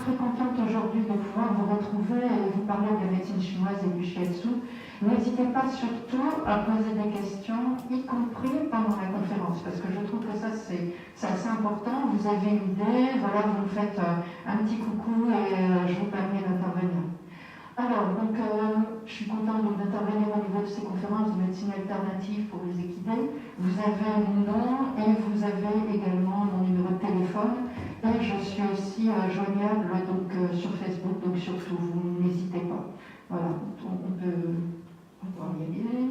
très contente aujourd'hui de pouvoir vous retrouver et vous parler de la médecine chinoise et du shiatsu. N'hésitez pas surtout à poser des questions, y compris pendant la conférence, parce que je trouve que ça c'est assez important. Vous avez une idée, voilà, vous me faites un petit coucou et je vous permets d'intervenir. Alors, donc, je suis contente d'intervenir au niveau de ces conférences de médecine alternative pour les équidés. Vous avez mon nom et vous avez également mon numéro de téléphone. Et je suis aussi joignable donc, sur Facebook, donc surtout, vous n'hésitez pas. Voilà, on peut y aller.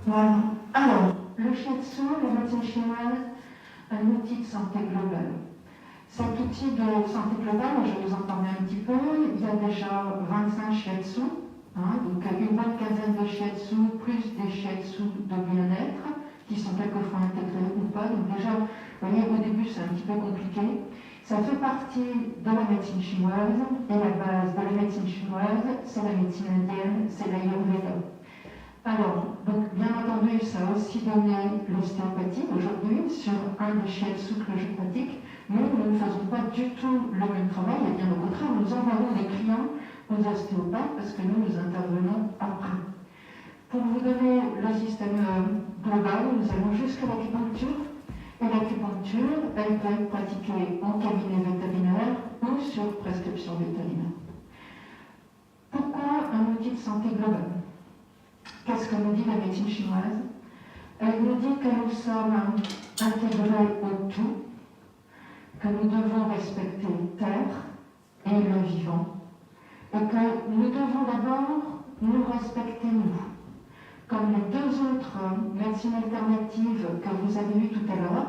Voilà. Alors, le shiatsu, la médecine chinoise, un outil de santé globale. Cet outil de santé globale, je vais vous en parler un petit peu, il y a déjà 25 shiatsu, donc une bonne quinzaine de shiatsu, plus des shiatsu de bien-être, qui sont quelquefois intégrés ou pas. Donc déjà, vous voyez, au début c'est un petit peu compliqué. Ça fait partie de la médecine chinoise, et la base de la médecine chinoise, c'est la médecine indienne, c'est l'Ayurveda. Alors, donc bien entendu, ça a aussi donné l'ostéopathie aujourd'hui sur un des shiatsu que je pratique, mais nous ne faisons pas du tout le même travail, et bien au contraire, nous envoyons des clients aux ostéopathes parce que nous intervenons après. Pour vous donner le système global, nous allons jusqu'à l'acupuncture, et l'acupuncture, elle peut être pratiquée en cabinet vétérinaire ou sur prescription vétérinaire. Pourquoi un outil de santé globale ? Qu'est-ce que nous dit la médecine chinoise ? Elle nous dit que nous sommes intégrés au tout, que nous devons respecter Terre et le vivant, et que nous devons d'abord nous respecter nous. Comme les deux autres médecines alternatives que vous avez vues tout à l'heure,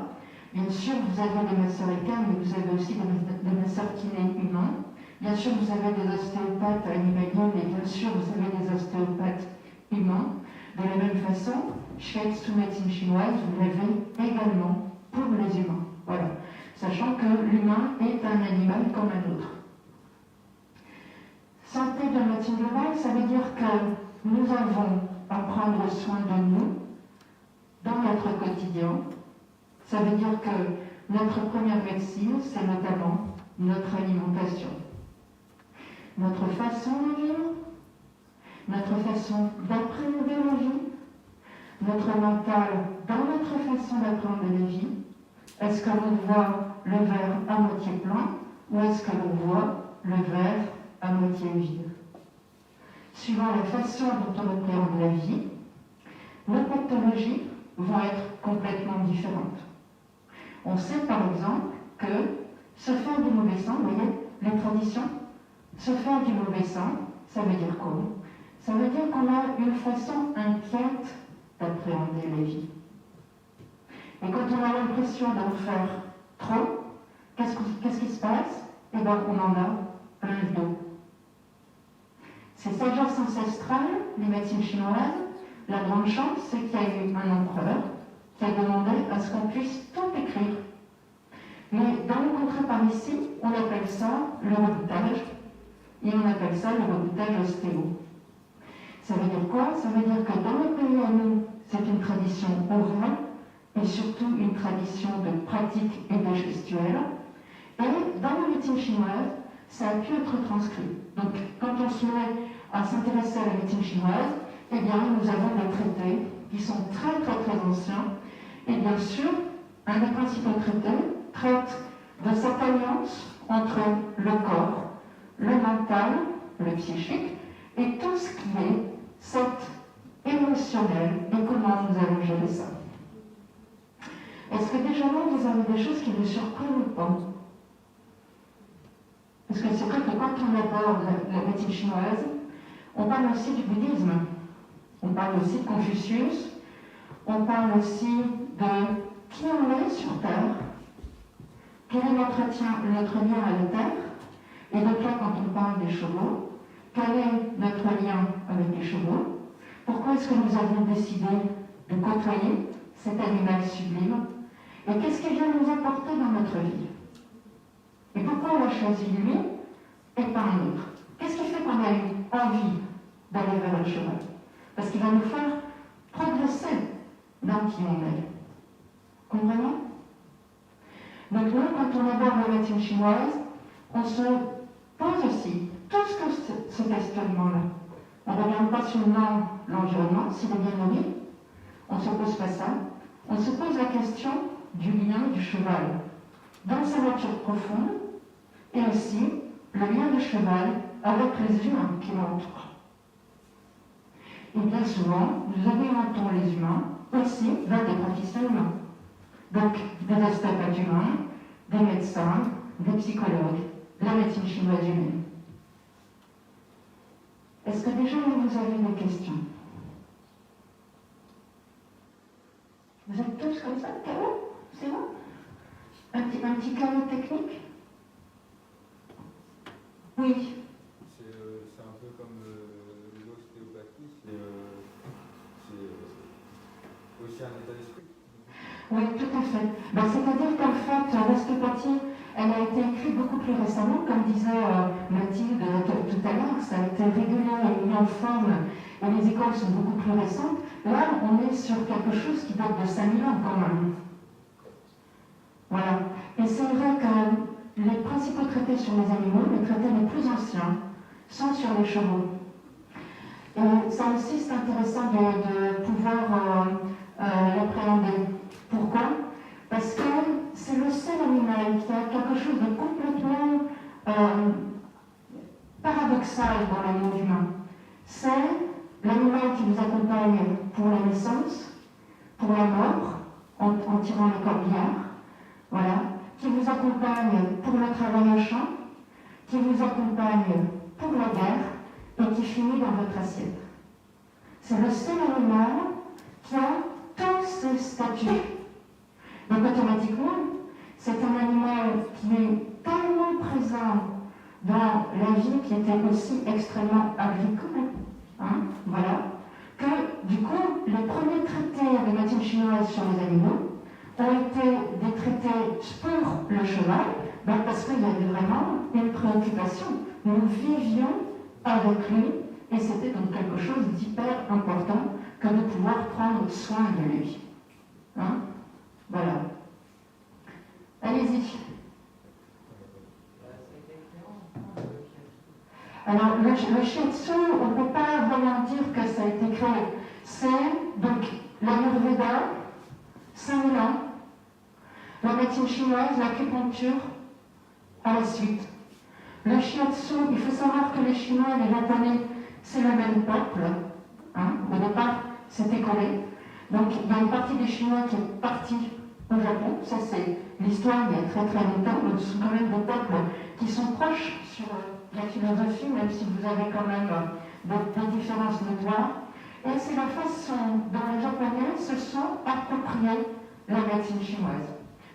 bien sûr vous avez des masseurs équins, mais vous avez aussi des masseurs kinés humains. Bien sûr vous avez des ostéopathes animaliers, mais bien sûr vous avez des ostéopathes humains. De la même façon, shiatsu médecine chinoise, vous l'avez également pour les humains. Voilà. Sachant que l'humain est un animal comme un autre. Santé de médecine globale, ça veut dire que nous avons à prendre soin de nous dans notre quotidien. Ça veut dire que notre première médecine, c'est notamment notre alimentation. Notre façon de vivre, notre façon d'appréhender la vie, notre mental dans notre façon d'appréhender la vie. Est-ce que l'on voit le verre à moitié plein ou est-ce que l'on voit le verre à moitié vide? Suivant la façon dont on appréhende la vie, nos pathologies vont être complètement différentes. On sait par exemple que se faire du mauvais sang, vous voyez, les traditions, se faire du mauvais sang, ça veut dire quoi? Ça veut dire qu'on a une façon inquiète d'appréhender la vie. Et quand on a l'impression d'en faire trop, qu'est-ce qui se passe? Eh bien, on en a plein le dos. Ces sagesses ancestrales, les médecines chinoises, la grande chance, c'est qu'il y a eu un empereur qui a demandé à ce qu'on puisse tout écrire. Mais dans le contrat par ici, on appelle ça le reboutage, et on appelle ça le reboutage ostéo. Ça veut dire quoi? Ça veut dire que dans le pays à nous, c'est une tradition orale, et surtout une tradition de pratique et de gestuelle. Et dans la médecine chinoise, ça a pu être transcrit. Donc, quand on se met à s'intéresser à la médecine chinoise, eh bien, nous avons des traités qui sont très anciens. Et bien sûr, un des principaux traités traite de cette alliance entre le corps, le mental, le psychique, et tout ce qui est cet émotionnel et comment nous allons gérer ça. Est-ce que déjà là, vous avez des choses qui vous surprennent ou pas? Parce que c'est vrai que quand on aborde la médecine chinoise, on parle aussi du bouddhisme, on parle aussi de Confucius, on parle aussi de qui on est sur Terre, quel est notre lien à la Terre, et donc là, quand on parle des chevaux, quel est notre lien avec les chevaux? Pourquoi est-ce que nous avons décidé de côtoyer cet animal sublime? Et qu'est-ce qu'il vient nous apporter dans notre vie? Et pourquoi on a choisi lui et pas un autre? Qu'est-ce qui fait qu'on a eu envie d'aller vers le cheval? Parce qu'il va nous faire progresser dans qui on est. Comprenez? Donc nous, quand on aborde la médecine chinoise, on se pose aussi tout ce questionnement-là. On ne regarde pas seulement l'environnement, s'il est bien nourri, on ne se pose pas ça. On se pose la question du lien du cheval dans sa nature profonde et aussi le lien du cheval avec les humains qui l'entourent. Et bien souvent, nous orientons les humains aussi vers des praticiens humains. Donc, des ostéopathes humains, des médecins, des psychologues, la médecine chinoise humaine. Est-ce que déjà vous avez des questions? Vous êtes tous comme ça, chaos? C'est bon? Un petit chaos technique? Oui. C'est un peu comme l'ostéopathie, c'est aussi un état d'esprit. Oui, tout à fait. Ben, c'est-à-dire qu'en fait, l'ostéopathie, elle a été écrite beaucoup plus récemment, comme disait Mathilde tout à l'heure, ça a été régulé et mis en forme, et les écoles sont beaucoup plus récentes. Là, on est sur quelque chose qui date de 5000 ans quand même. Voilà. Et c'est vrai que les principaux traités sur les animaux, les traités les plus anciens, sont sur les chevaux. Et ça aussi, c'est intéressant de pouvoir l'appréhender. Pourquoi? Parce que c'est le seul animal qui a quelque chose de complètement paradoxal dans la vie humaine. C'est l'animal qui vous accompagne pour la naissance, pour la mort, en tirant les corbières, voilà, qui vous accompagne pour le travail au champ, qui vous accompagne pour la guerre et qui finit dans votre assiette. C'est le seul animal qui a tous ces statuts. Donc automatiquement, c'est un animal qui est tellement présent dans la vie qui était aussi extrêmement agricole, voilà, que du coup, les premiers traités de médecine chinoise sur les animaux ont été des traités pour le cheval, parce qu'il y avait vraiment une préoccupation. Nous vivions avec lui et c'était donc quelque chose d'hyper important que de pouvoir prendre soin de lui. Voilà. Allez-y. Alors, le shiatsu, on ne peut pas vraiment dire que ça a été créé. C'est donc l'Ayurveda, 5000 ans, la médecine chinoise, l'acupuncture, à la suite. Le shiatsu, il faut savoir que les Chinois et les Japonais, c'est le même peuple. Au départ, c'était collé. Donc, il y a une partie des Chinois qui est partie au Japon. Ça, c'est l'histoire il y a très très longtemps. Donc, ce sont quand même des peuples qui sont proches sur la philosophie, même si vous avez quand même des différences notoires. Et c'est la façon dont les Japonais se sont appropriés la médecine chinoise.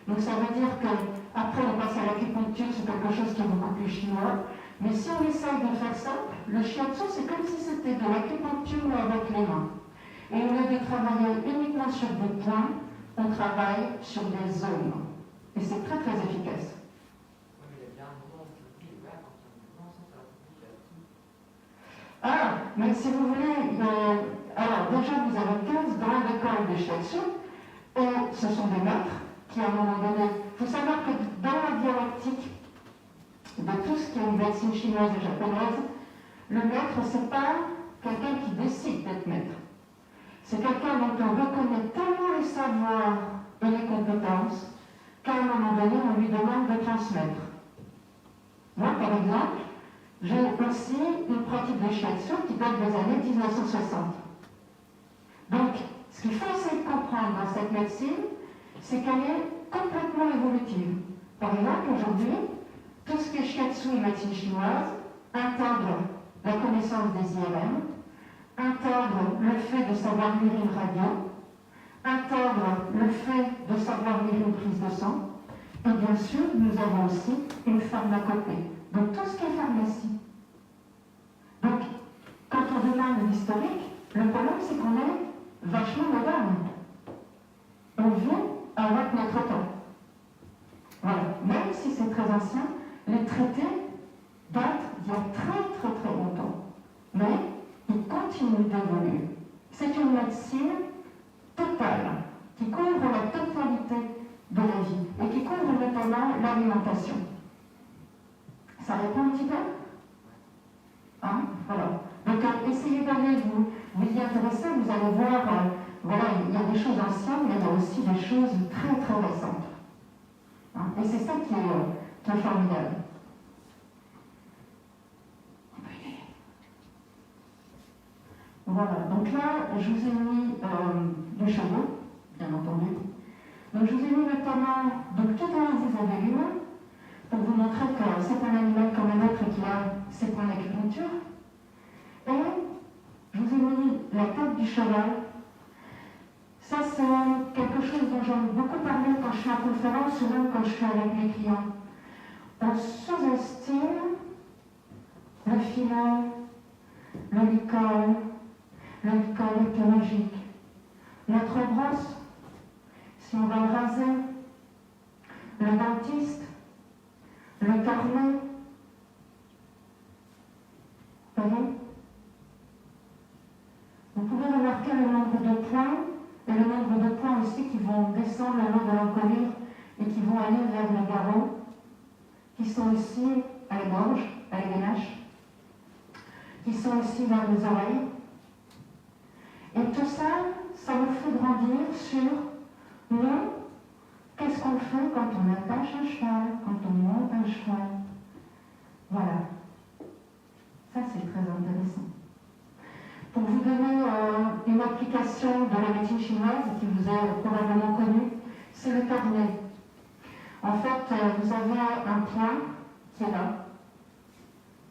Donc, ça veut dire qu'après, on passe à l'acupuncture, c'est quelque chose qui est beaucoup plus chinois. Mais si on essaye de faire simple, le shiatsu, c'est comme si c'était de l'acupuncture mais avec les mains. Et au lieu de travailler uniquement sur des points, on travaille sur des zones. Et c'est très très efficace. Ah, mais si vous voulez, alors déjà vous avez 15 grandes écoles de shiatsu, et ce sont des maîtres qui à un moment donné, il faut savoir que dans la dialectique de tout ce qui est une médecine chinoise et japonaise, le maître, c'est pas quelqu'un qui décide d'être maître. C'est quelqu'un dont on reconnaît tellement les savoirs et les compétences qu'à un moment donné, on lui demande de transmettre. Moi, par exemple, j'ai aussi une pratique de shiatsu qui date des années 1960. Donc, ce qu'il faut essayer de comprendre dans cette médecine, c'est qu'elle est complètement évolutive. Par exemple, aujourd'hui, tout ce qui est shiatsu et médecine chinoise intègre la connaissance des IRM, intègre le fait de savoir lire une radio, intègre le fait de savoir lire une prise de sang, et bien sûr, nous avons aussi une pharmacopée. Donc tout ce qui est pharmacie. Donc, quand on demande l'historique, le problème c'est qu'on est vachement moderne. On vit avec notre temps. Voilà. Même si c'est très ancien, les traités datent d'il y a très très très longtemps. Mais ils continuent d'évoluer. C'est une médecine totale qui couvre la totalité de la vie et qui couvre notamment concernant l'alimentation. Ça répond un petit peu? Hein? Voilà. Donc essayez d'aller vous y intéresser, vous allez voir, voilà, il y a des choses anciennes, mais il y a aussi des choses très très récentes. Hein? Et c'est ça qui est formidable. Voilà, donc là, je vous ai mis les chevaux, bien entendu. Donc je vous ai mis notamment, donc tout à l'heure vous avez l'humain, pour vous montrer que c'est un animal comme un autre qui a ses points d'acupuncture. Et je vous ai mis la tête du cheval. Ça, c'est quelque chose dont j'aime beaucoup parler quand je suis en conférence ou même quand je suis avec mes clients. On sous-estime le filet, le licol écologique, notre brosse, si on va le raser, le dentiste, le carnet. Vous voyez? Vous pouvez remarquer le nombre de points et le nombre de points aussi qui vont descendre le long de l'encolure et qui vont aller vers les garrots, qui sont ici à la gorge, à la gainache, qui sont aussi vers les oreilles. Et tout ça, ça nous fait grandir sur nous, qu'est-ce qu'on fait quand on attache un cheval, quand on monte un cheval. Voilà. Ça, c'est très intéressant. Pour vous donner une application de la médecine chinoise qui vous est probablement connue, c'est le carnet. En fait, vous avez un point qui est là.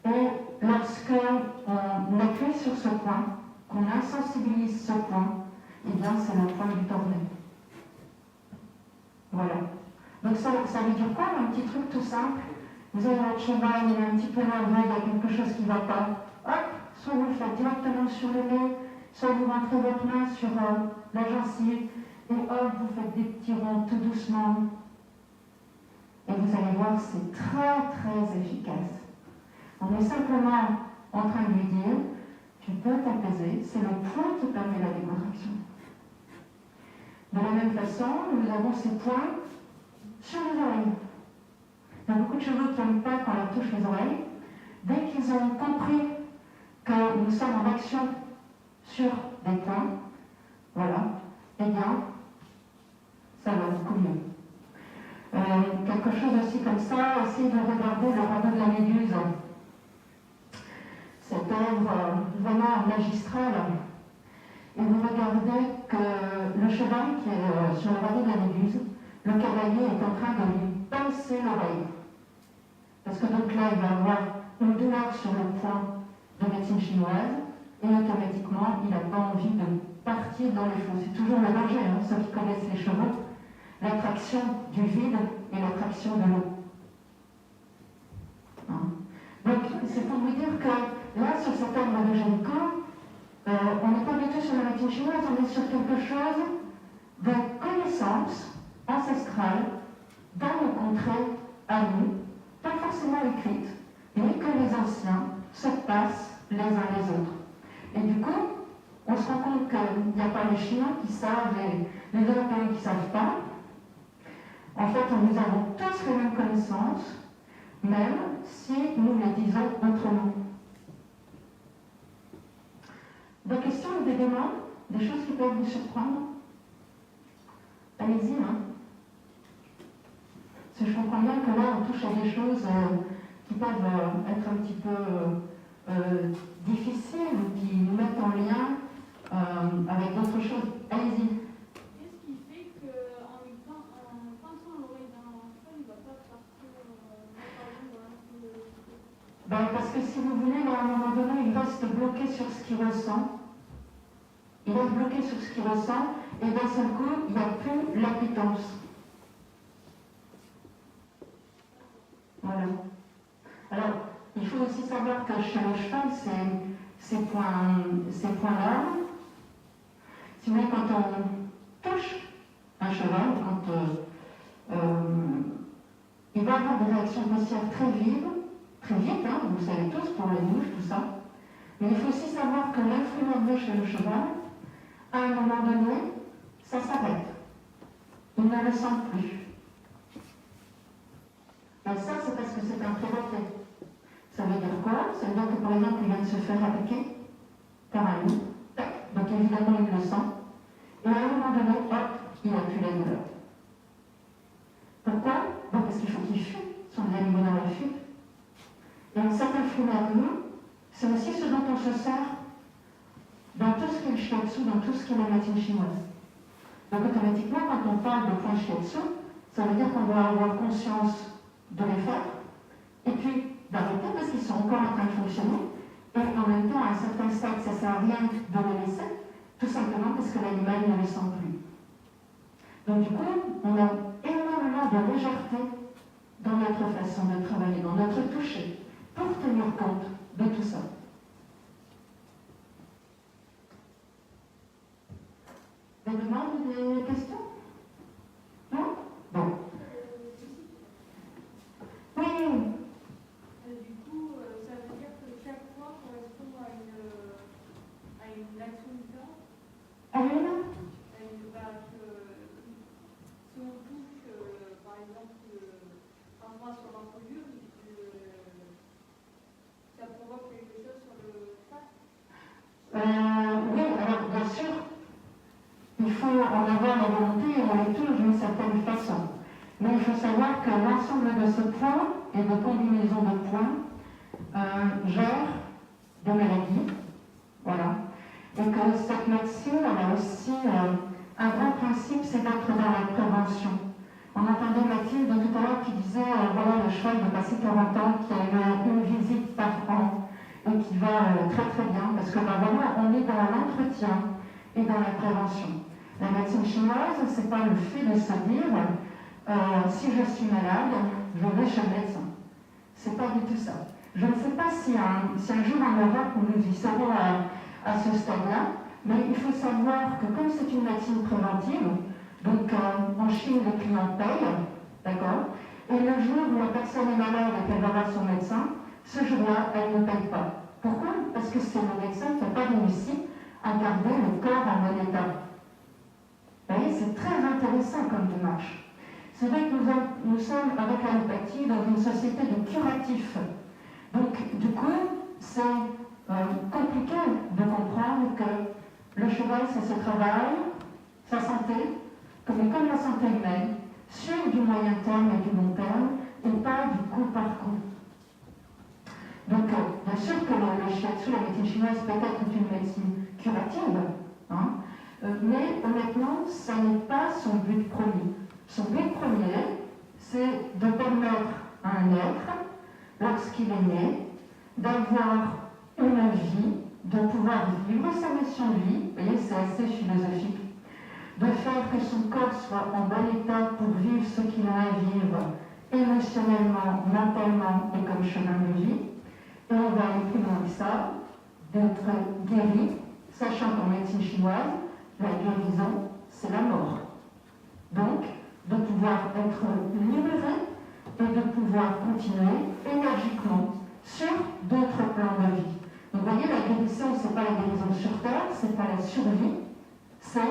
Et lorsque on appuie sur ce point, qu'on insensibilise ce point, eh bien c'est le point du cornet. Voilà. Donc ça veut dire quoi? Un petit truc tout simple. Vous avez votre cheval, il est un petit peu nerveux, il y a quelque chose qui ne va pas. Hop, soit vous le faites directement sur le nez, soit vous rentrez votre main sur la gencive, et hop, vous faites des petits ronds tout doucement. Et vous allez voir, c'est très très efficace. On est simplement en train de lui dire, tu peux t'apaiser, c'est le point qui permet la décontraction. De la même façon, nous avons ces points sur les oreilles. Il y a beaucoup de chevaux qui n'aiment pas quand on leur touche les oreilles. Dès qu'ils ont compris que nous sommes en action sur des points, voilà, eh bien, ça va beaucoup mieux. Quelque chose aussi comme ça, essayez de regarder le radeau de la Méduse. Cette œuvre vraiment magistrale. Et vous regardez que le cheval qui est sur le radeau de la Méduse, le cavalier est en train de lui pincer l'oreille. Parce que donc là, il va avoir une douleur sur le point de médecine chinoise et automatiquement, il n'a pas envie de partir dans les flots. C'est toujours le danger, hein, ceux qui connaissent les chevaux, l'attraction du vide et l'attraction de l'eau. Hein. Donc, c'est pour vous dire que là, sur cette œuvre de Génico, on n'est pas du tout sur la médecine chinoise, on est sur quelque chose de connaissance ancestrale dans nos contrées à nous, pas forcément écrite, mais que les anciens se passent les uns les autres. Et du coup, on se rend compte qu'il n'y a pas les Chinois qui savent, les Européens qui ne savent pas. En fait, nous avons tous les mêmes connaissances, même si nous les disons autrement. Des questions ou des demandes, des choses qui peuvent vous surprendre? Allez-y, hein. Parce que je comprends bien que là, on touche à des choses qui peuvent être un petit peu difficiles ou qui nous mettent en lien avec d'autres choses. Allez-y. Qu'est-ce qui fait qu'en pinçant l'oreille d'un cheval, il ne va pas partir Parce que si vous voulez, à un moment donné, il reste bloqué sur ce qu'il ressent. Il reste bloqué sur ce qu'il ressent, et d'un seul coup, il n'y a plus l'appétence. Voilà. Alors, il faut aussi savoir que chez le cheval, ces points-là, si vous voulez, quand on touche un cheval, quand il va avoir des réactions faciales très vives, hein, vous le savez tous, pour les mouches, tout ça. Mais il faut aussi savoir que l'influx nerveux chez le cheval, à un moment donné, ça s'arrête. Il ne le sent plus. de se faire attaquer par un loup. Donc évidemment, il le sent. Et à un moment donné, hop, il n'a plus la douleur. Pourquoi? Bon, parce qu'il faut qu'il fuit. Ce sont des animaux dans la fuite. Et un certain flux nerveux, c'est aussi ce dont on se sert dans tout ce qui est le shiatsu, dans tout ce qui est la médecine chinoise. Donc automatiquement, quand on parle de point shiatsu, ça veut dire qu'on doit avoir conscience de les faire, et puis d'arrêter parce qu'ils sont encore en train de fonctionner, et en même temps, à un certain stade, ça ne sert à rien de les laisser, tout simplement parce que l'animal ne le sent plus. Donc du coup, on a énormément de légèreté dans notre façon de travailler, dans notre toucher, pour tenir compte de tout ça. Des demandes, des questions? Non? Bon. Oui. Du coup, ça veut dire que chaque fois correspond à une action différente. À une? Si on touche, par exemple, un bras sur l'encolure, ça provoque quelque chose sur le face. Oui, alors bien sûr, il faut en avoir la volonté et on les touche d'une certaine façon. Mais il faut savoir que l'ensemble de ce point et de combinaisons de points gère des maladies. Voilà. Et que cette médecine, elle a aussi un grand principe, c'est d'être dans la prévention. On entendait Mathilde tout à l'heure qui disait voilà, le cheval de passer 40 ans, qui a une visite par an et qui va très très bien, parce que vraiment, on est dans l'entretien et dans la prévention. La médecine chinoise, ce n'est pas le fait de se dire si je suis malade, je vais chez le médecin. C'est pas du tout ça. Je ne sais pas si un jour en Europe nous y serons à ce stade-là, mais il faut savoir que comme c'est une médecine préventive, donc en Chine les clients payent, d'accord, et le jour où la personne est malade et qu'elle va voir son médecin, ce jour-là, elle ne paye pas. Pourquoi? Parce que c'est le médecin qui n'a pas réussi à garder le corps en bon état. Vous voyez, c'est très intéressant comme démarche. C'est vrai que nous sommes avec l'allopathie dans une société de curatifs. Donc, du coup, c'est compliqué de comprendre que le cheval, c'est ce travail, sa santé, comme la santé humaine, sur du moyen terme et du long terme, et pas du coup par coup. Donc, bien sûr que le shiatsu, la médecine chinoise, peut être une médecine curative, hein, mais honnêtement, ça n'est pas son but premier. Son but premier, c'est de permettre à un être, lorsqu'il est né, d'avoir une vie, de pouvoir vivre sa mission de vie, vous voyez, c'est assez philosophique, de faire que son corps soit en bon état pour vivre ce qu'il a à vivre, émotionnellement, mentalement et comme chemin de vie. Et on va aller plus loin que ça, d'être guéri, sachant qu'en médecine chinoise, la guérison, c'est la mort. Donc, de pouvoir être libéré et de pouvoir continuer énergiquement sur d'autres plans de vie. Donc, vous voyez, la guérison, ce n'est pas la guérison sur Terre, ce n'est pas la survie, c'est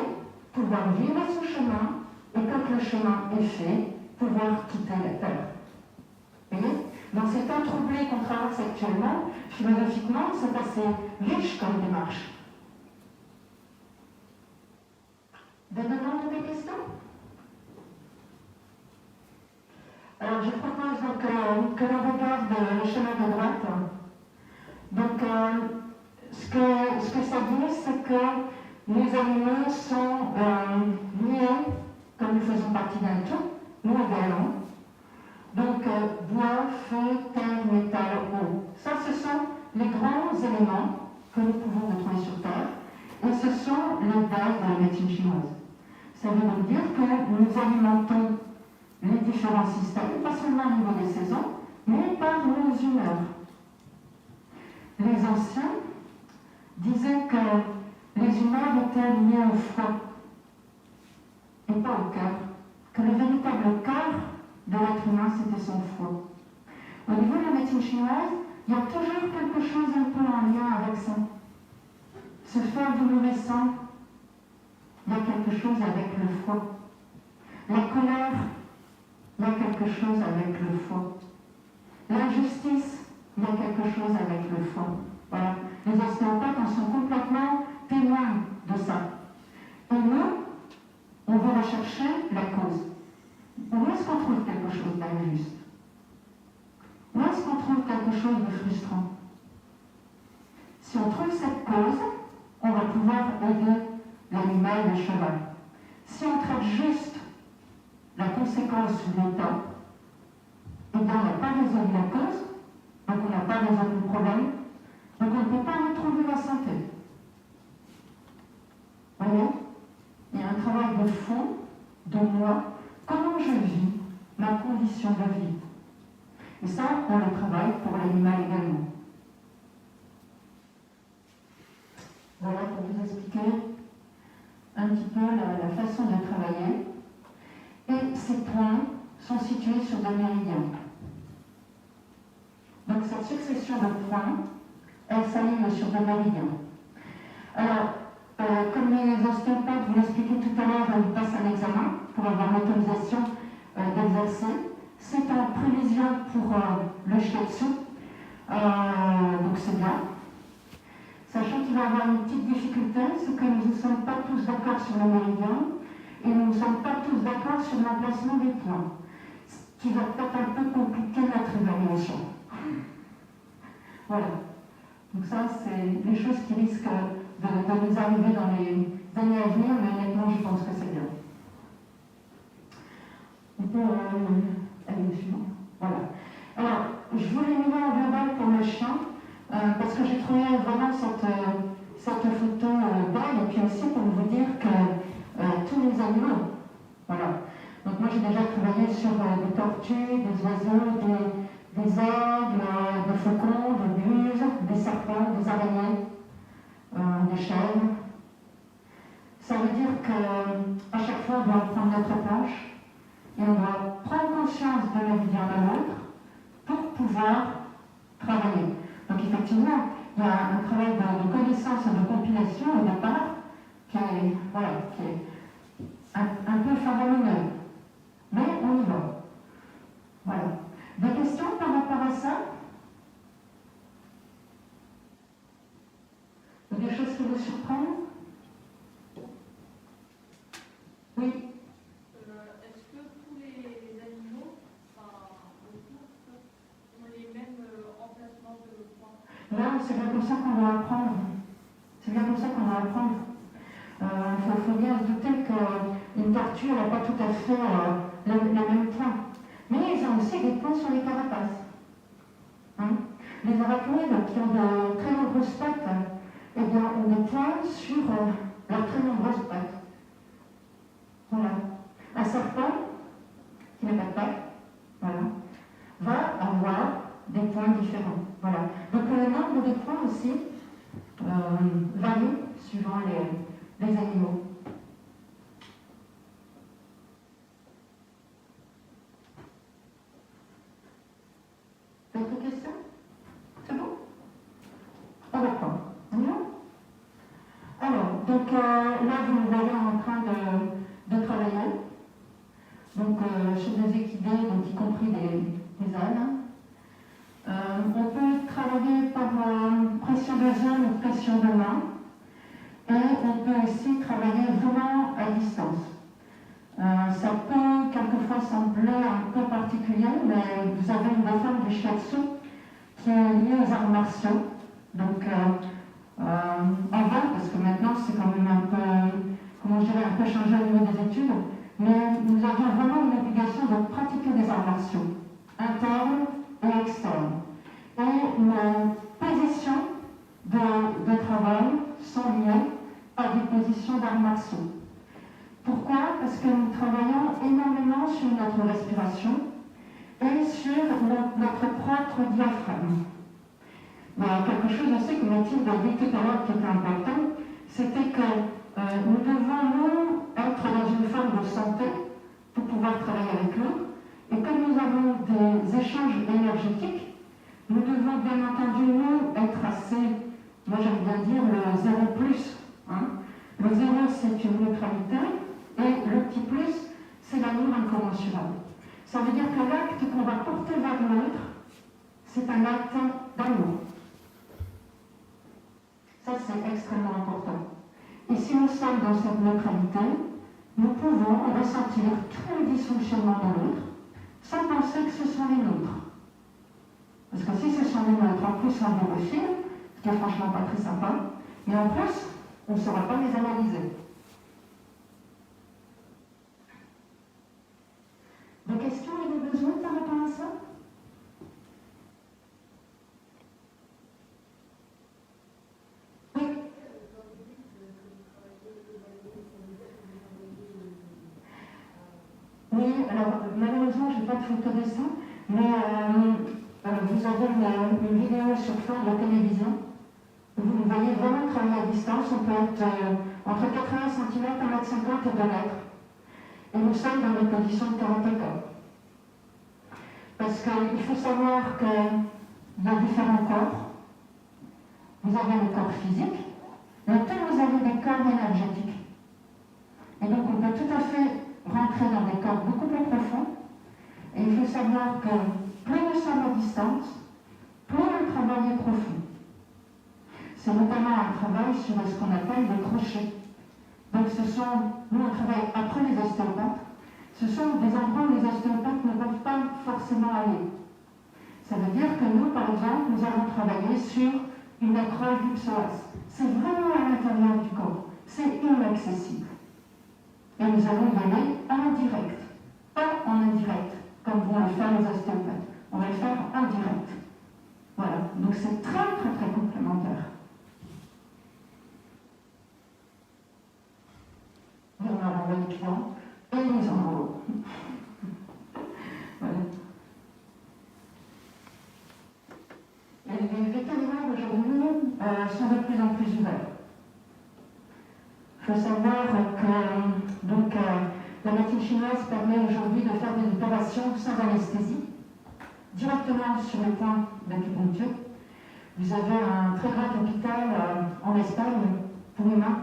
pouvoir vivre son chemin et quand le chemin est fait, pouvoir quitter la Terre. Vous voyez? Dans ces temps troublés qu'on traverse actuellement, philosophiquement, c'est assez riche comme démarche. Des demandes ou des questions? Alors, je propose donc que l'on regarde le chemin de droite. Donc, ce que ça dit, c'est que les animaux sont liés, comme nous faisons partie d'un tout, nous également. Donc, bois, feu, terre, métal, eau. Ça, ce sont les grands éléments que nous pouvons retrouver sur Terre. Et ce sont les bases de la médecine chinoise. Ça veut donc dire que nous alimentons les différents systèmes, pas seulement au niveau des saisons, mais par nos humeurs. Les anciens disaient que les humeurs étaient liées au froid et pas au cœur, que le véritable cœur de l'être humain, c'était son foie. Au niveau de la médecine chinoise, il y a toujours quelque chose un peu en lien avec ça. Ce faire du mauvais sang, il y a quelque chose avec le foie. La colère, il y a quelque chose avec le foie. L'injustice, il y a quelque chose avec le foie. Voilà. Les ostéopathes en sont complètement témoins de ça. Et nous, on va rechercher la cause. Où est-ce qu'on trouve quelque chose d'injuste? Où est-ce qu'on trouve quelque chose de frustrant? Si on trouve cette cause, on va pouvoir aider l'animal, le cheval. Si on traite juste la conséquence ou l'état, eh bien on n'a pas résolu la cause, donc on n'a pas résolu le problème, donc on ne peut pas retrouver la santé. Vous voyez? Il y a un travail de fond, de moi, comment je vis ma condition de vie. Et ça, on le travaille pour l'animal également. Voilà pour vous expliquer un petit peu la façon de travailler. Et ces points sont situés sur des méridiens. Donc cette succession de points, elle s'aligne sur des méridiens. Alors, comme les ostéopathes vous l'expliquaient tout à l'heure, ils passent un examen pour avoir l'autorisation d'exercer. C'est en prévision pour le shiatsu, donc c'est bien. Sachant qu'il va y avoir une petite difficulté, c'est que nous ne sommes pas tous d'accord sur le méridien et nous ne sommes pas tous d'accord sur l'emplacement des points, ce qui va peut-être un peu compliquer notre évaluation. Voilà. Donc ça, c'est des choses qui risquent de nous arriver dans les années à venir, mais honnêtement, je pense que c'est bien. On peut aller suivant. Voilà. Alors, je voulais miser en global pour le chien, parce que j'ai trouvé vraiment cette photo belle, et puis aussi pour vous dire que tous les animaux, voilà. Donc moi j'ai déjà travaillé sur des tortues, des oiseaux, des aigles, des faucons, des buses, des serpents, des araignées, des chèvres. Ça veut dire qu'à chaque fois on doit prendre notre planche et on doit prendre conscience de la vie d'un autre pour pouvoir travailler. Donc effectivement, il y a un travail de connaissance et de compilation au départ qui est un peu faramineux. Mais on y va. Voilà. Des questions par rapport à ça? Des choses qui vous surprennent? Oui. Est-ce que tous les animaux, enfin, ont les mêmes emplacements de points? Là, c'est bien comme ça qu'on va apprendre. C'est bien comme ça qu'on va apprendre. Il faut bien se douter qu'une tortue n'a pas tout à fait les mêmes points. Mais ils ont aussi des points sur les carapaces. Hein? Les arachnides qui ont de très nombreuses pattes, eh bien, ont des points sur leurs très nombreuses pattes. Voilà. Un serpent qui n'a pas de pattes, voilà, va avoir des points différents. Voilà. Donc le nombre de points aussi varie suivant les animaux. D'autres questions? C'est bon? On reprend. Alors, donc là, vous me voyez en train de travailler. Donc, sur des équidés, donc y compris des ânes. On peut travailler par pression de zone ou pression de main. Et on peut aussi travailler vraiment à distance. Ça peut quelquefois sembler un peu particulier, mais vous avez une réforme du shiatsu qui est liée aux arts martiaux. Donc, avant, parce que maintenant c'est quand même un peu, comment je dirais, un peu changé au niveau des études, mais nous avions vraiment une obligation de pratiquer des arts martiaux, internes et externes. Et nos positions de travail sont liées à des positions d'arts martiaux. Pourquoi? Parce que nous travaillons énormément sur notre respiration et sur notre propre diaphragme. Il y a quelque chose aussi que Mathilde a dit tout à l'heure qui était important, c'était que nous devons, nous, être dans une forme de santé pour pouvoir travailler avec l'autre. Et comme nous avons des échanges énergétiques, nous devons bien entendu, nous, être assez, moi j'aime bien dire, le 0+. Hein. Le 0, c'est une neutralité, et le petit plus, c'est l'amour incommensurable. Ça veut dire que l'acte qu'on va porter vers l'autre, c'est un acte d'amour. réalité, nous pouvons ressentir tous les dysfonctionnements de l'autre sans penser que ce sont les nôtres. Parce que si ce sont les nôtres, en plus on les refile, ce qui est franchement pas très sympa, et en plus, on ne saura pas les analyser. Des questions et des besoins par rapport à ça? Oui. Oui, alors malheureusement, je n'ai pas de photo de ça, mais vous avez une vidéo sur fond de la télévision. Vous voyez vraiment travailler à distance. On peut être entre 80 cm, 1,50 m et 2 mètres. Et nous sommes dans des conditions de karatéka. Parce qu'il faut savoir qu'il y a différents corps. Vous avez le corps physique, mais puis vous avez des corps énergétiques. Et donc on peut tout à fait rentrer dans des corps beaucoup plus profonds. Et il faut savoir que plus nous sommes à distance, plus le travail est profond. C'est notamment un travail sur ce qu'on appelle des crochets. Donc nous on travaille après les ostéopathes. Ce sont des endroits où les ostéopathes ne peuvent pas forcément aller. Ça veut dire que nous, par exemple, nous allons travailler sur une accroche du psoas. C'est vraiment à l'intérieur du corps. C'est inaccessible. Et nous allons y aller en direct, pas en indirect, comme vont le faire les ostéopathes. On va le faire en direct. Voilà. Donc c'est très, très, très complémentaire. Et on a renvoyé le client et nous en haut. Voilà. Et les vétérinaires aujourd'hui sont de plus en plus ouverts. Il faut savoir que la médecine chinoise permet aujourd'hui de faire des opérations sans anesthésie, directement sur le point d'acupuncture. Vous avez un très grand hôpital en Espagne pour humains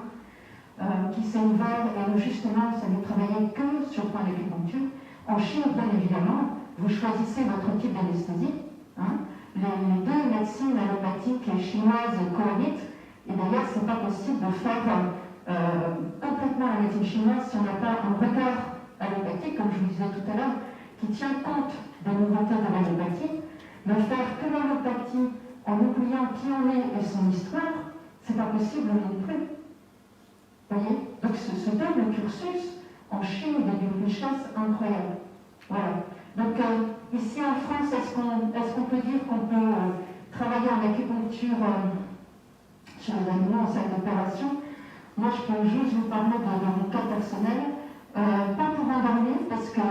qui s'est ouvert et où justement ça ne travaillait que sur le point d'acupuncture. En Chine, bien évidemment, vous choisissez votre type d'anesthésie. Hein. Les deux médecines allopathiques chinoises cohabitent, et d'ailleurs, ce n'est pas possible de faire complètement la médecine chinoise si on n'a pas un regard allopathique, comme je vous disais tout à l'heure, qui tient compte des nouveautés de l'allopathie. Ne faire que l'allopathie en oubliant qui on est et son histoire, c'est pas possible non plus. Vous voyez? Donc ce double cursus en Chine il y a d'une richesse incroyable. Voilà. Donc ici en France, est-ce qu'on peut dire qu'on peut travailler en acupuncture sur les animaux en salle d'opération? Moi, je peux juste vous parler de mon cas personnel. Pas pour endormir, parce que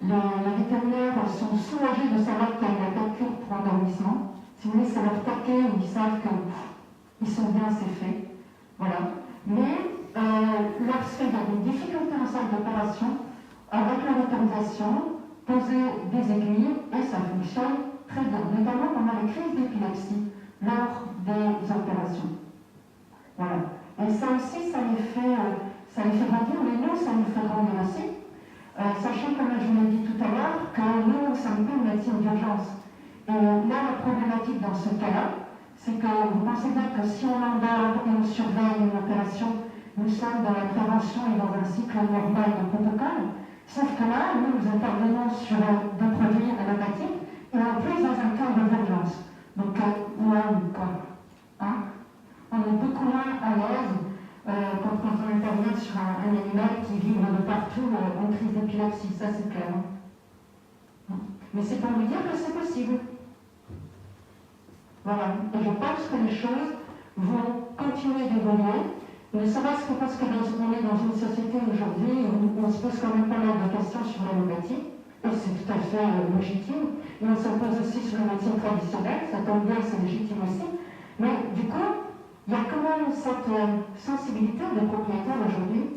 les vétérinaires sont soulagés de savoir qu'il y a une attaque pour endormissement. Si vous voulez, c'est leur taquet où ils savent qu'ils sont bien, c'est fait. Voilà. Mais lorsqu'il y a des difficultés en salle d'opération, avec leur autorisation, poser des aiguilles et ça fonctionne très bien, notamment pendant les crises d'épilepsie, lors des opérations. Voilà. Et ça aussi, ça les fait grandir, mais nous, ça nous fait grandir aussi. Sachant, comme je vous l'ai dit tout à l'heure, que nous ne sommes pas une médecine d'urgence. Et là, la problématique dans ce cas-là, c'est que vous pensez bien que si on endort et on surveille une opération, nous sommes dans la prévention et dans un cycle normal de protocole. Sauf que là, nous intervenons sur des produits allopathiques et en plus dans un cadre d'urgence. Donc, on est beaucoup moins à l'aise quand on intervient sur un animal qui vit de partout en crise d'épilepsie, ça c'est clair. Mais c'est pour vous dire que c'est possible. Voilà. Et je pense que les choses vont continuer d'évoluer. Ne serait-ce que parce qu'on est dans une société aujourd'hui où on se pose quand même pas mal de questions sur l'allopathie, et c'est tout à fait légitime, et on se pose aussi sur la médecine traditionnelle, ça tombe bien, c'est légitime aussi, mais du coup, il y a quand même cette sensibilité des propriétaires aujourd'hui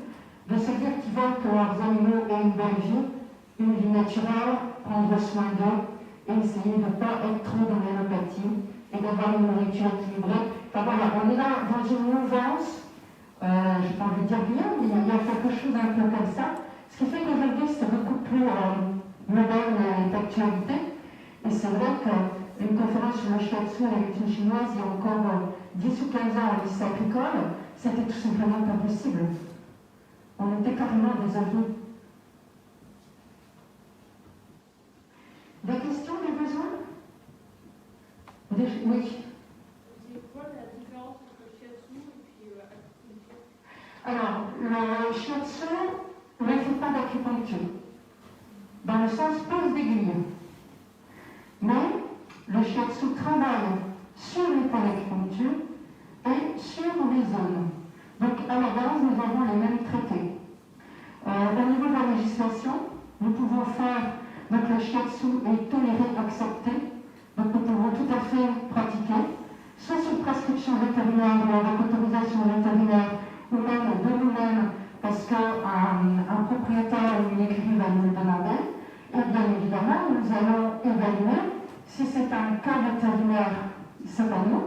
de se dire qu'ils veulent que leurs animaux aient une belle vie, une vie naturelle, prendre soin d'eux, et essayer de ne pas être trop dans l'allopathie, et d'avoir une nourriture équilibrée. Enfin voilà, on est là dans une mouvance. Je n'ai pas envie de dire bien, mais il y a quelque chose un peu comme ça. Ce qui fait qu'aujourd'hui, c'est beaucoup plus moderne et d'actualité. Et c'est vrai qu'une conférence sur le shiatsu à la médecine chinoise, il y a encore 10 ou 15 ans au lycée agricole, c'était tout simplement pas possible. On était carrément des ovnis. Des questions, des besoins? Oui. C'est quoi la différence entre shiatsu et puis acupuncture? Alors, le shiatsu ne fait pas d'acupuncture, dans le sens pose d'aiguille. Mais le shiatsu travaille sur l'état d'acupuncture et sur les zones. Donc, à la base, nous avons les mêmes traités. Au niveau de la législation, nous pouvons faire, donc le shiatsu est toléré, accepté, donc nous pouvons tout à fait pratiquer, soit sur prescription vétérinaire ou avec autorisation vétérinaire, ou même de nous-mêmes, parce qu'un propriétaire ou une écurie va nous le demander. Et bien évidemment, nous allons évaluer si c'est un cas vétérinaire, c'est à nous.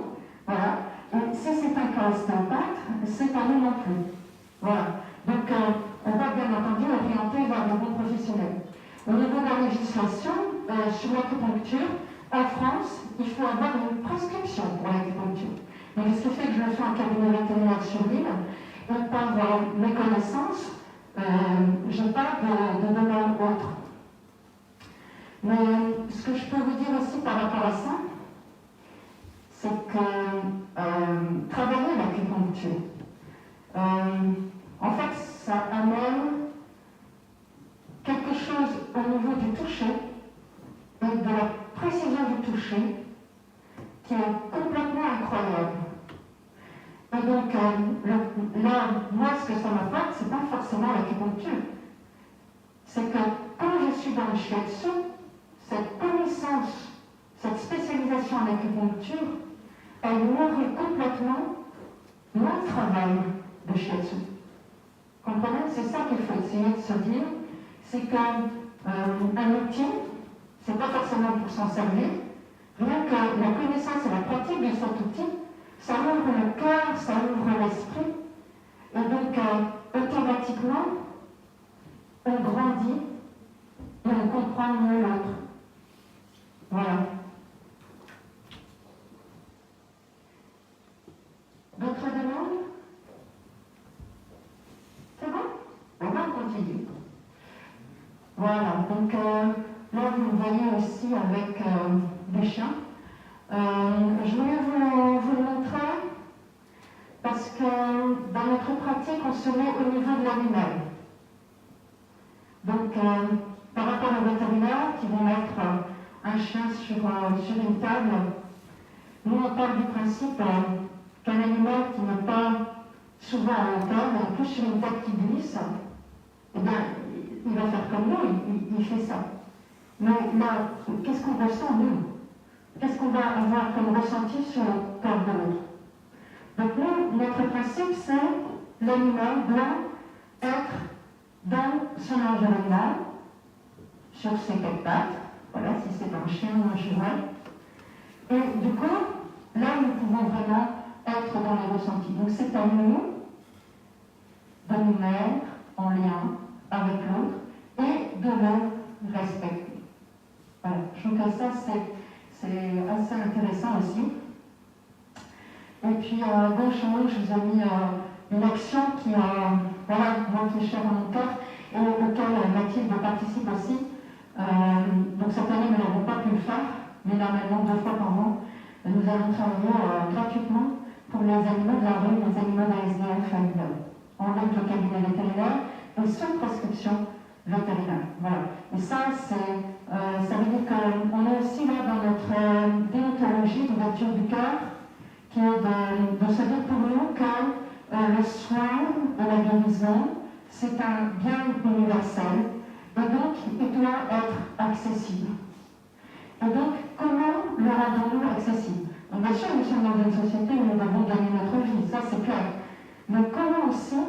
Voilà. Et si c'est un cas ostéopathe, c'est à nous non plus. Voilà. Donc, on va bien entendu orienter vers le bon professionnel. Au niveau de la législation, sur l'acupuncture, en France, il faut avoir une prescription pour l'acupuncture. Donc, ce qui fait que je le fais en cabinet vétérinaire sur l'île, et par mes connaissances, je n'ai pas de domaine autre. Mais ce que je peux vous dire aussi par rapport à ça, c'est que travailler l'acupuncture, en fait, ça amène quelque chose au niveau du toucher et de la précision du toucher qui est complètement incroyable. Et donc, là, moi, ce que ça m'apporte, c'est pas forcément l'acupuncture. C'est que quand je suis dans le shiatsu, cette connaissance, cette spécialisation en acupuncture, elle nourrit complètement mon travail de shiatsu. Comprenez? C'est ça qu'il faut essayer de se dire. C'est qu'un outil, c'est pas forcément pour s'en servir. Rien que la connaissance et la pratique de cet outil, ça ouvre le cœur, ça ouvre l'esprit. Et donc, automatiquement, on grandit et on comprend mieux l'autre. Voilà. D'autres demandes? C'est bon? On va continuer. Voilà, donc là vous voyez aussi avec des chiens. Je voulais vous le montrer parce que dans notre pratique, on se met au niveau de l'animal. Donc, par rapport aux vétérinaires qui vont mettre un chien sur une table, nous on part du principe qu'un animal qui n'est pas souvent à hauteur, mais plus sur une table qui glisse, eh bien, il va faire comme nous, il fait ça. Mais là, qu'est-ce qu'on ressent, nous? Qu'est-ce qu'on va avoir comme ressenti sur le corps de l'autre? Donc nous, notre principe, c'est l'animal doit être dans son environnement, sur ses quatre pattes, voilà, si c'est un chien ou un cheval. Et du coup, là, nous pouvons vraiment être dans les ressentis. Donc c'est à nous de nous mettre en lien avec l'autre et de le respecter. Voilà, je trouve que ça, c'est assez intéressant aussi. Et puis, à gauche en haut, je vous ai mis une action qui, voilà, moi qui est chère à mon cœur et auquel Mathilde participe aussi. Donc cette année, nous n'avons pas pu le faire, mais normalement 2 fois par mois, nous allons travailler gratuitement pour les animaux de la rue, les animaux d'ASDF à Lille. En lien avec le cabinet vétérinaire et sous prescription vétérinaire. Voilà. Et ça, ça veut dire qu'on est aussi là dans notre déontologie d'ouverture du cœur, qui est de se dire pour nous que le soin de la guérison, c'est un bien universel, et donc il doit être accessible. Et donc, comment le rendons-nous accessible? Donc, bien sûr, nous sommes dans une société où nous devons gagner notre vie, ça c'est clair. Mais comment aussi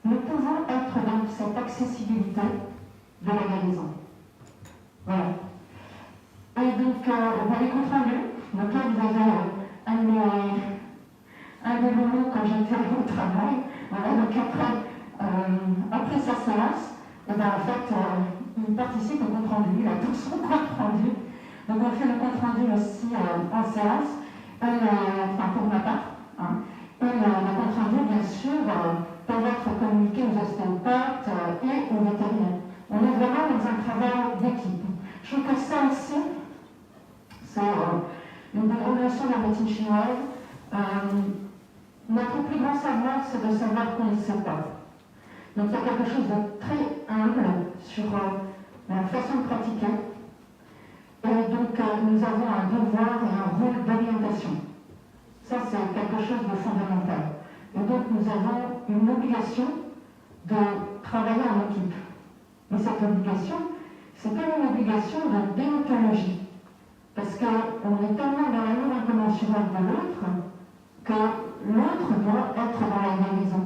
nous pouvons être dans cette accessibilité de la guérison? Voilà. Et donc, on va les comptes rendus. Donc là, vous avez un des moments quand j'étais au travail. Voilà, donc après sa séance, et ben, en fait, il participe au compte rendu, il a tout son compte rendu. Donc on fait le compte rendu aussi en séance, enfin pour ma part. Hein. Et le compte rendu, bien sûr, peuvent être communiqués aux ostéopathes et aux vétérinaires. On est vraiment dans un travail d'équipe. Je trouve que ça aussi, c'est une des révélations de la médecine chinoise. Notre plus grand savoir, c'est de savoir qu'on ne sait pas. Donc il y a quelque chose de très humble sur la façon de pratiquer. Et donc nous avons un devoir et un rôle d'orientation. Ça, c'est quelque chose de fondamental. Et donc nous avons une obligation de travailler en équipe. Mais cette obligation, c'est pas une obligation de déontologie. Parce qu'on est tellement dans l'amour incommensurable de l'autre que l'autre doit être dans la guérison.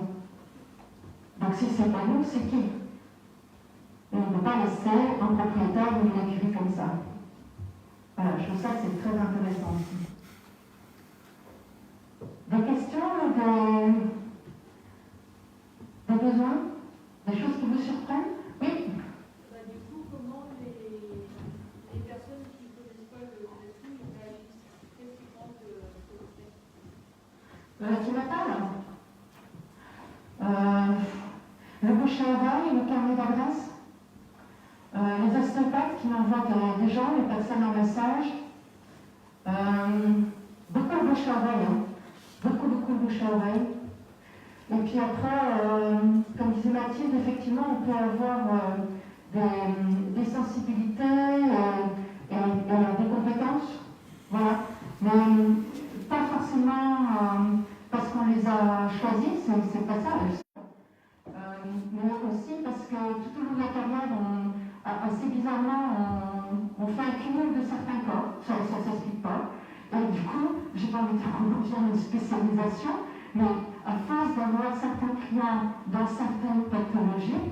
Donc si c'est pas nous, c'est qui? Et on ne peut pas laisser un propriétaire ou une écurie comme ça. Voilà, je trouve ça que c'est très intéressant aussi. Des questions, des besoins, des choses qui vous surprennent? Oui? Du coup, comment les personnes qui ne connaissent pas le signe réagissent? Qu'est-ce qu'ils pensent de ce que c'est? Qui m'appelle le bouche à oreille, le carnet d'adresse, les ostéopathes qui m'envoient des gens, les personnes en massage, beaucoup de bouche à oreille, hein. Beaucoup de bouche à oreille. Et puis après, comme disait Mathilde, effectivement, on peut avoir des sensibilités et des compétences, voilà. Mais pas forcément parce qu'on les a choisis, c'est pas ça. Mais aussi parce que tout au long de la carrière, assez bizarrement, on fait un cumul de certains corps, ça ne s'explique pas. Et du coup, j'ai pas envie de dire qu'on vient une spécialisation, mais à force d'avoir certains clients dans certaines pathologies,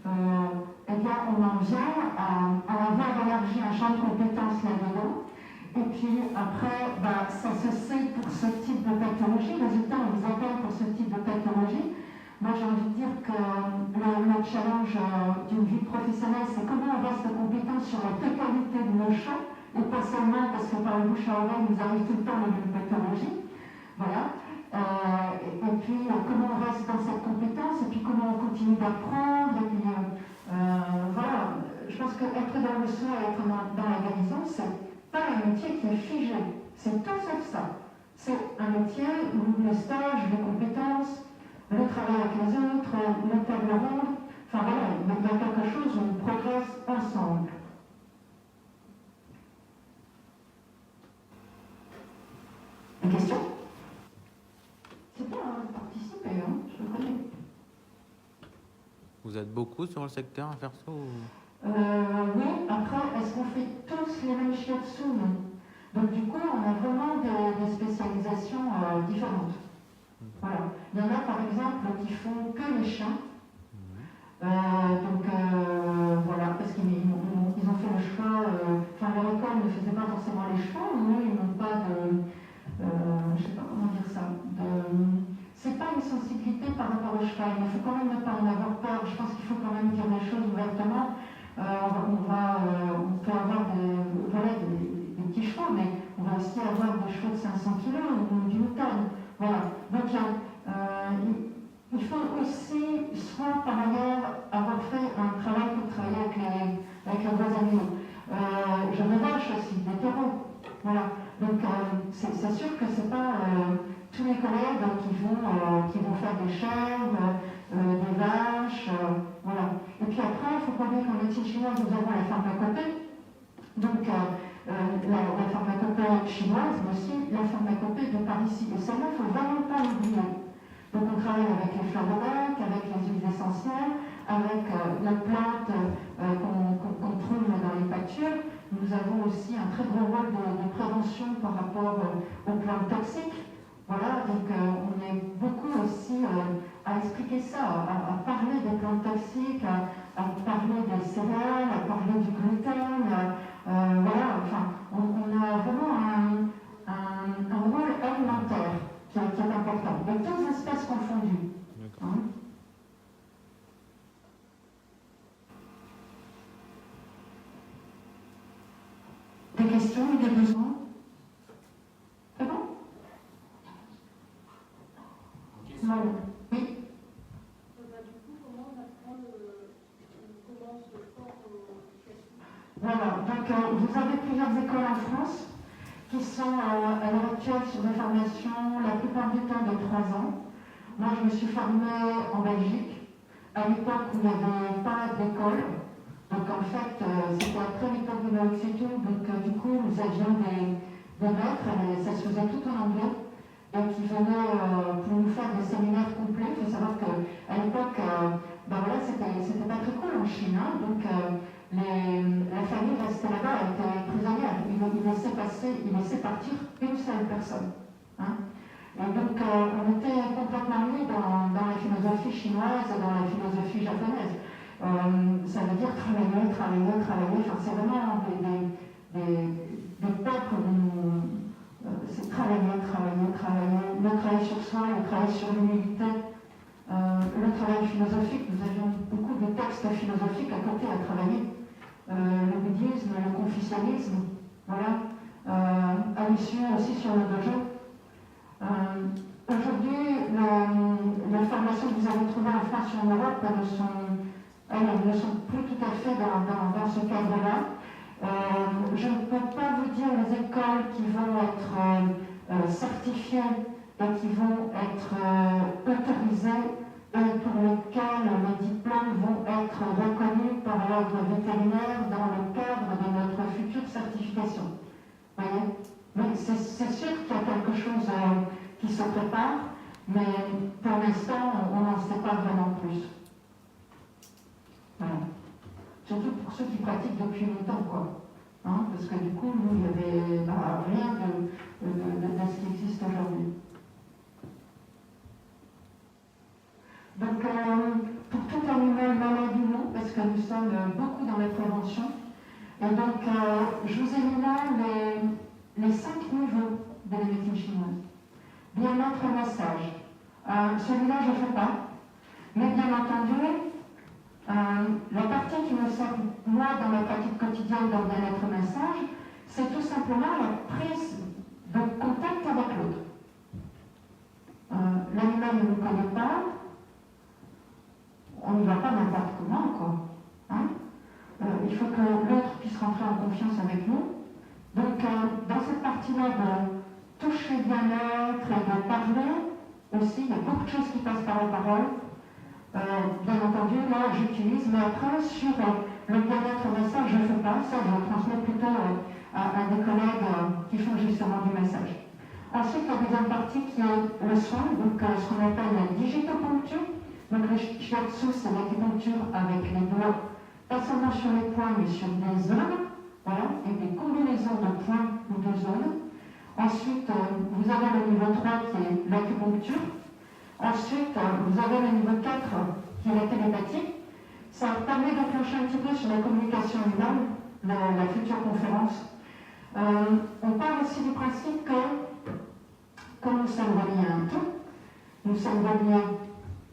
eh bien, on en vient à avoir élargi un champ de compétences là-dedans. Et puis après, ça se sait pour ce type de pathologie. Résultat, on vous appelle pour ce type de pathologie. Moi, j'ai envie de dire que le challenge d'une vie professionnelle, c'est comment on reste compétent sur la totalité de nos champs, et pas seulement parce que par le bouche à oreille, nous arrive tout le temps les mêmes pathologies. Voilà. Et puis, comment on reste dans cette compétence, et puis comment on continue d'apprendre. Et puis, voilà. Je pense qu'être dans le soin et être dans la guérison, c'est pas un métier qui est figé. C'est tout sauf ça. C'est un métier où le stage, les compétences, le travail avec les autres, le table ronde, enfin voilà, il y a quelque chose où on progresse ensemble. Une question? C'est bien de participer, hein, je connais. Vous êtes beaucoup sur le secteur à faire ça ou... Oui, après, est-ce qu'on fait tous les mêmes shiatsu? Non. Donc du coup, on a vraiment des spécialisations différentes. Voilà. Il y en a par exemple qui font que les chiens. Voilà, parce qu'ils ont fait le choix, enfin leur école ne faisait pas forcément les choix, nous ils n'ont pas de, je ne sais pas comment dire ça, c'est pas une sensibilité par rapport au cheval, il ne faut quand même ne pas en avoir peur, je pense qu'il faut quand même dire les choses ouvertement. On peut avoir des petits chevaux, mais on va aussi avoir des chevaux de 500 kg ou d'une tonne. Voilà. Donc il faut aussi, soit par ailleurs, avoir fait un travail pour travailler avec les gros animaux. Je me vache aussi, des taureaux. Voilà. Donc c'est sûr que c'est pas tous les collègues qui vont faire des chèvres, des vaches, voilà. Et puis après, il faut pas oublier qu'en médecine chinoise, nous avons la pharmacopée. Donc la pharmacopée chinoise, mais aussi la pharmacopée de par ici. Et ça, il ne faut vraiment pas l'oublier. Donc on travaille avec les fleurs de bac, avec les huiles essentielles, avec les plantes qu'on trouve dans les pâtures. Nous avons aussi un très gros rôle de prévention par rapport aux plantes toxiques. Voilà, donc on est beaucoup aussi à expliquer ça, à parler des plantes toxiques, à parler des céréales, à parler du gluten. Voilà, enfin, on a vraiment un rôle alimentaire qui est important, de toutes espèces confondues. Hein? Des questions ou des besoins? C'est bon? Voilà. Oui. Voilà, donc vous avez plusieurs écoles en France qui sont à l'heure actuelle sur des formations, la plupart du temps de 3 ans. Moi, je me suis formée en Belgique, à l'époque où il n'y avait pas d'école. Donc en fait, c'était après l'époque de Mao Tse-tung, donc du coup, nous avions des maîtres, et ça se faisait tout en anglais, et qui venaient pour nous faire des séminaires complets. Il faut savoir qu'à l'époque, voilà, c'était pas très cool en Chine, hein, donc la famille restait là-bas, elle était prisonnière. Il laissait partir une seule personne. Hein. Et donc, on était complètement mis dans la philosophie chinoise et dans la philosophie japonaise. Ça veut dire travailler. Enfin, c'est vraiment des peuples où c'est travailler. Le travail sur soi, le travail sur l'humilité, le travail philosophique. Nous avions beaucoup de textes philosophiques à côté à travailler. Le bouddhisme, le confucianisme, voilà. À l'issue aussi sur le dojo. Aujourd'hui, les formations que vous avez trouvées en France et en Europe elles ne sont plus tout à fait dans ce cadre-là. Je ne peux pas vous dire les écoles qui vont être certifiées et qui vont être autorisées et pour lesquelles les diplômes vont être reconnus par l'ordre vétérinaire dans le cadre de notre future certification. Vous voyez ? Mais c'est sûr qu'il y a quelque chose qui se prépare, mais pour l'instant, on n'en sait pas vraiment plus. Voilà. Surtout pour ceux qui pratiquent depuis longtemps, quoi. Hein, parce que du coup, nous, il n'y avait rien de ce qui existe aujourd'hui. Donc, pour tout animal malade ou non, parce que nous sommes beaucoup dans la prévention, et donc, je vous ai mis là les 5 niveaux de la médecine chinoise. Bien-être et massage. Celui-là, je ne fais pas. Mais bien entendu, la partie qui me sert, moi, dans ma pratique quotidienne dans le bien-être et massage, c'est tout simplement la prise de contact avec l'autre. L'animal ne nous connaît pas, on n'y va pas n'importe comment, quoi. Hein, il faut que l'autre puisse rentrer en confiance avec nous. Donc, dans cette partie-là de toucher le bien-être et de parler aussi, il y a beaucoup de choses qui passent par la parole. Bien entendu, là, j'utilise, mais après, sur le bien-être et massage, je ne fais pas. Ça, je le transmets plutôt à des collègues qui font justement du massage. Ensuite, il y a la deuxième partie qui est le soin, donc ce qu'on appelle la digitopuncture. Donc, le shiatsu, c'est l'acupuncture avec les doigts, pas seulement sur les points, mais sur des zones. Voilà, et des combinaisons de points ou de zones. Ensuite, vous avez le niveau 3 qui est l'acupuncture. Ensuite, vous avez le niveau 4 qui est la télépathie. Ça permet d'enclencher un petit peu sur la communication humaine, la future conférence. On parle aussi du principe que, comme nous sommes reliés à un tout, nous sommes reliés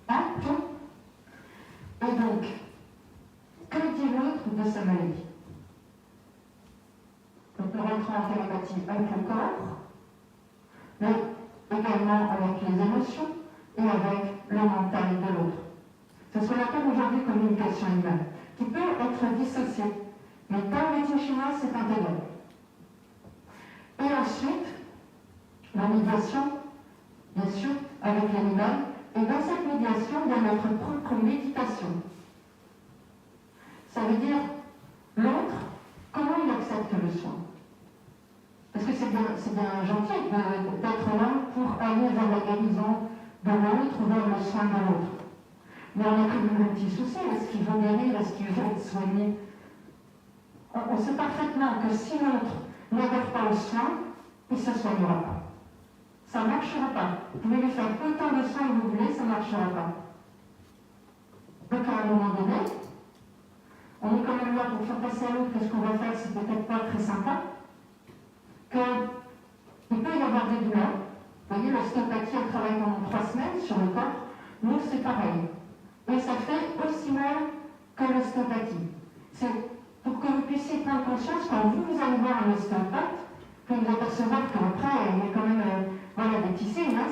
à tout. Et donc, que dit l'autre de sa maladie ? On peut rentrer en télépathie avec le corps, mais également avec les émotions et avec le mental de l'autre. C'est ce qu'on appelle aujourd'hui communication humaine, qui peut être dissociée, mais dans la médecine chinoise, c'est intégré. Et ensuite, la médiation, bien sûr, avec l'animal, et dans cette médiation, il y a notre propre méditation. Ça veut dire l'autre, comment il accepte le soin. Parce que c'est bien gentil d'être là pour aller vers la guérison de l'autre ou vers le soin de l'autre. Mais on a quand même un petit souci. Est-ce qu'il veut guérir? Est-ce qu'il veut être soigné? On sait parfaitement que si l'autre n'adhère pas au soin, il ne se soignera pas. Ça ne marchera pas. Vous pouvez lui faire autant de soins que vous voulez, ça ne marchera pas. Donc à un moment donné, on est quand même là pour faire passer à l'autre que ce qu'on va faire, c'est peut-être pas très sympa. Qu'il peut y avoir des douleurs. Vous voyez, l'ostéopathie, elle travaille pendant 3 semaines sur le corps. Nous, c'est pareil. Et ça fait aussi mal que l'ostéopathie. C'est pour que vous puissiez prendre conscience, quand vous allez voir un ostéopathe, que vous apercevoir qu'après, il y a quand même des petits signes. Hein,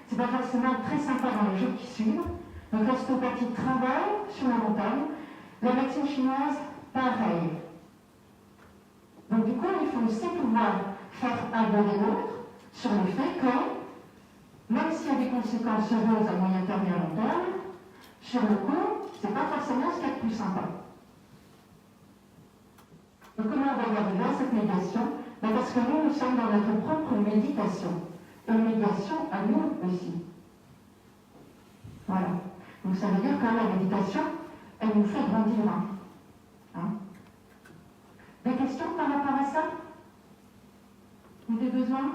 c'est pas forcément très sympa dans les jours qui suivent. Donc l'ostéopathie travaille sur le mental. La médecine chinoise, pareil. Donc du coup, il faut aussi pouvoir faire adhérer l'autre sur le fait que, même s'il y a des conséquences heureuses à moyen terme et à long terme, sur le coup, c'est pas forcément ce qu'il y a de plus sympa. Et comment on va y arriver à cette médiation? Parce que nous sommes dans notre propre méditation. Et médiation à nous aussi. Voilà. Donc ça veut dire que la méditation, elle nous fait grandir. Hein? Des questions par rapport à ça? Ou des besoins?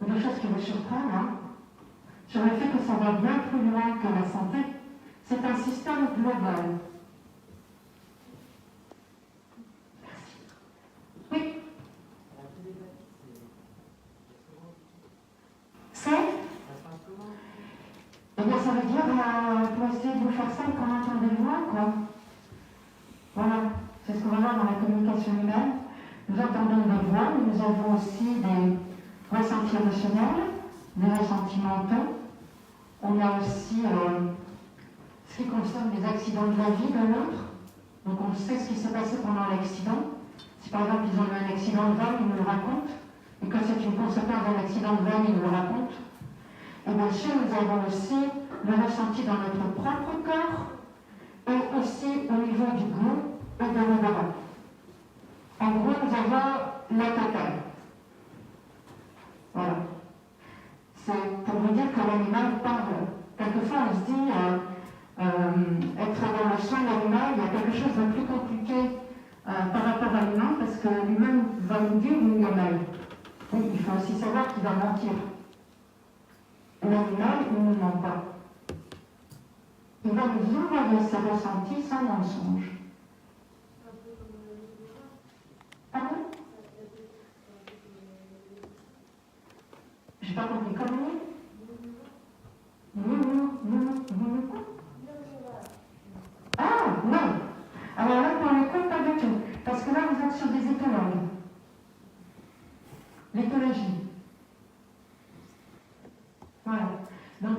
Ou des choses qui vous surprennent, hein? Sur le fait que ça va bien plus loin que la santé. C'est un système global. Oui. C'est? Eh bien, ça veut dire, pour essayer de vous faire simple, qu'on entend des voix, quoi. Voilà, c'est ce qu'on va voir dans la communication humaine. Nous entendons des voix, mais nous avons aussi des ressentis émotionnels, des ressentis mentaux. On a aussi ce qui concerne les accidents de la vie de l'autre. Donc on sait ce qui s'est passé pendant l'accident. Si par exemple ils ont eu un accident de vol, ils nous le racontent. Et quand c'est une conséquence d'un accident de vol, ils nous le racontent. Et bien sûr, nous avons aussi le ressenti dans notre propre corps et aussi au niveau du goût et de l'odorat. En gros, nous avons la totale. Voilà. C'est pour vous dire que l'animal parle. Quelquefois, on se dit, être dans le soin de l'animal, il y a quelque chose de plus compliqué par rapport à l'humain, parce que l'humain va nous dire où il est mal. Oui, il faut aussi savoir qu'il va mentir. L'animal, il ne ment pas. Il va nous envoyer ses ressentis sans mensonge. Pardon? J'ai pas compris. Comme nous? Ah, non. Alors là, pour le coup, pas du tout. Parce que là, vous êtes sur des écologues. L'écologie. Voilà. Donc,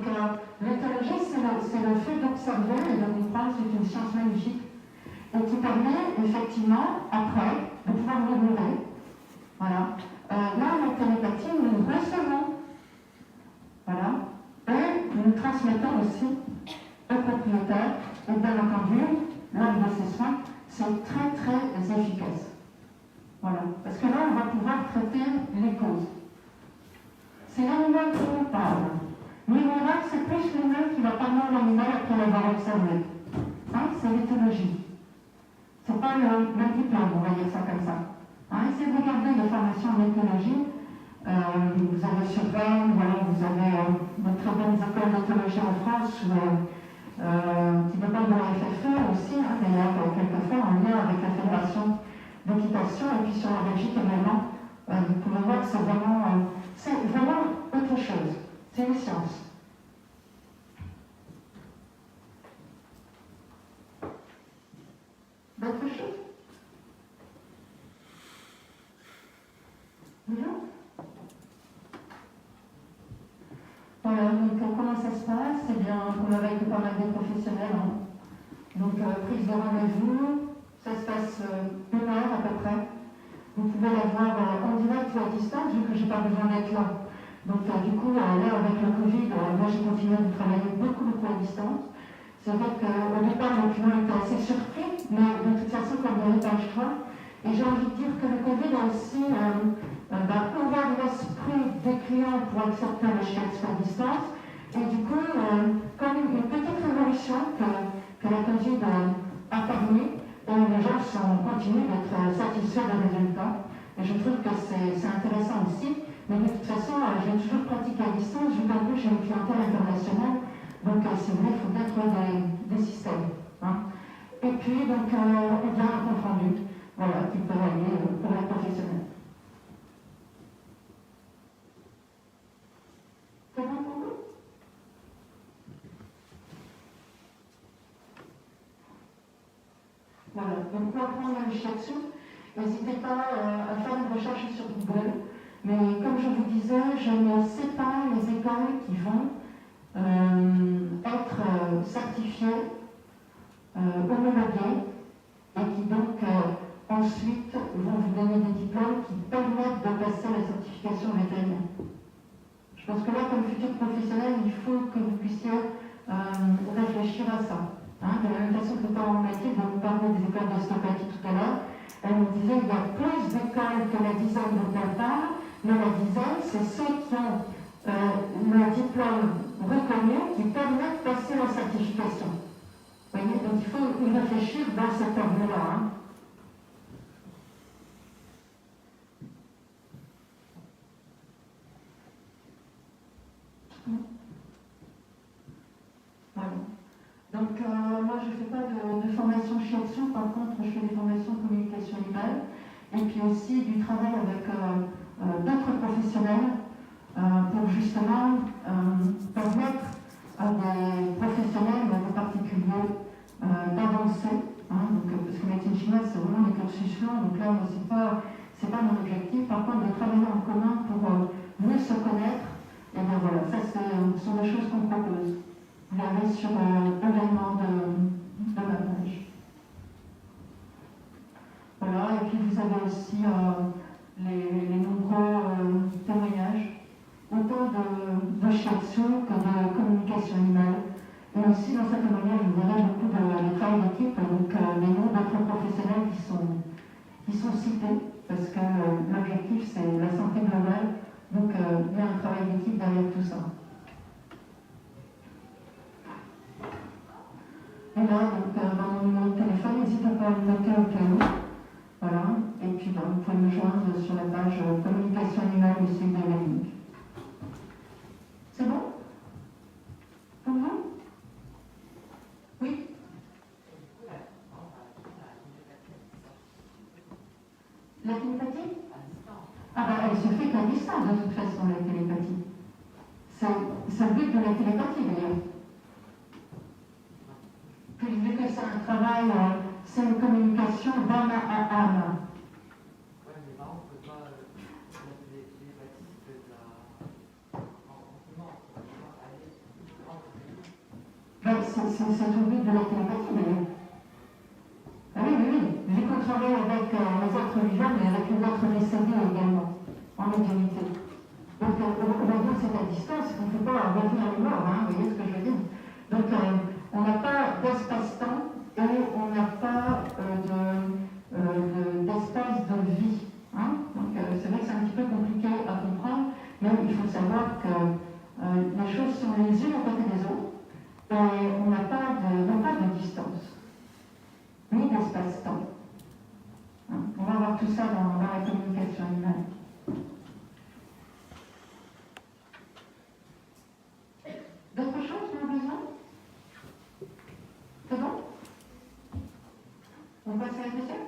l'écologie, c'est le fait d'observer et de comprendre, c'est une science magnifique, et qui permet, effectivement, après, de pouvoir murmurer. Voilà. Là, la télépathie, nous recevons. Voilà. Et nous transmettons aussi au propriétaire, et bien entendu, lors de ces soins, c'est très, très efficace. Voilà. Parce que là, on va pouvoir traiter les causes. C'est l'animal qui nous parle. L'ignorant, c'est plus l'humain qui va parler à l'animal après l'avoir observé. Hein, c'est l'éthologie. C'est pas le diplôme, on va dire ça comme ça. Hein, essayez de regarder les formations en éthologie. Vous avez sur Rennes, voilà, vous avez de très bonnes écoles d'éthologie en France, qui dépendent de la FFE aussi, hein, d'ailleurs, quelquefois en lien avec la Fédération d'équitation, et puis sur la Belgique également. Vous pouvez voir que c'est vraiment autre chose. C'est une science. D'autres choses? Non? Voilà, donc comment ça se passe? Eh bien, comme avec pas mal des professionnels, hein. Donc prise de rendez-vous, ça se passe 1 heure à peu près. Vous pouvez l'avoir en direct ou à distance, vu que je n'ai pas besoin d'être là. Donc du coup, là, avec le Covid, moi j'ai continué de travailler beaucoup à distance. C'est vrai qu'au départ, le client était assez surpris, mais de toute façon, comme l'héritage 3, et j'ai envie de dire que le Covid a aussi ouvert l'esprit des clients pour accepter le shiatsu à distance. Et du coup, comme une petite révolution que la Covid a permis, et les gens continuent d'être satisfaits des résultats. Et je trouve que c'est intéressant aussi. Mais de toute façon, j'ai toujours pratiqué à distance, vu qu'en plus j'ai une clientèle internationale. Donc, si vous voulez, il faut bien trouver des systèmes. Hein. Et puis, donc, on vient un compte rendu, voilà, qui peut aller pour les professionnels. C'est bon pour vous? Voilà, donc pour apprendre le shiatsu, n'hésitez pas à faire une recherche sur Google. Mais comme je vous disais, je ne sais pas les écoles qui vont être certifiées, homologuées, et qui donc ensuite certification vétérinaire. Je pense que là, comme futur professionnel, il faut que vous puissiez réfléchir à ça. Hein, de la même façon que Paul Mathilde, dont vous parlez des écoles d'ostéopathie tout à l'heure, elle nous disait qu'il y a plus d'écoles que la dizaine dont elle parle, mais la dizaine, c'est ceux qui ont le diplôme reconnu qui permet de passer la certification. Vous voyez, donc il faut y réfléchir dans cet ordre-là. Hein. Voilà. Donc, moi, je ne fais pas de formation shiatsu, par contre, je fais des formations de communication animale, et puis aussi du travail avec d'autres professionnels pour justement permettre à des professionnels, mais des particuliers, d'avancer. Hein, parce que médecine chinoise, c'est vraiment des cursus longs, donc là, c'est pas mon objectif. Par contre, de travailler en commun pour mieux se connaître, et bien voilà, ça, ce sont des choses qu'on propose. Vous l'avez sur l'événement de ma page. Voilà, et puis vous avez aussi les nombreux témoignages, autant de shiatsu que de communication animale. Et aussi dans ces témoignages, vous verrez beaucoup de travail d'équipe, donc les noms d'autres professionnels qui sont cités, parce que l'objectif c'est la santé globale, donc il y a un travail d'équipe derrière tout ça. Et là, donc, dans mon numéro de téléphone, n'hésitez pas à me noter au cas où. Voilà. Et puis, vous pouvez me joindre sur la page communication animale du site de la clinique. C'est bon? Pour vous? Oui? La télépathie? Ah bah, elle se fait qu'à distance, de toute façon, la télépathie. C'est le but de la télépathie, d'ailleurs. Vu que c'est un travail, c'est une communication d'âme à âme. Oui, mais par contre, on ne peut pas. La télépathie, ça peut être la. Ben, c'est tout le but de la télépathie, d'ailleurs. Ah oui, oui, oui. Vu qu'on travaille avec les êtres vivants, mais avec les êtres décédés également, en médiumnité. Donc, on va dire que c'est à distance, on ne peut pas revenir les morts, hein, vous voyez ce que je veux dire. Donc, on n'a pas d'espace-temps et on n'a pas d'espace de vie. Hein. Donc c'est vrai que c'est un petit peu compliqué à comprendre, mais il faut savoir que les choses sont les unes à côté des autres et on n'a pas de distance, ni d'espace-temps. Hein. On va voir tout ça dans la communication animale. D'autres choses, vous avez besoin? C'est bon? On passe à la deuxième?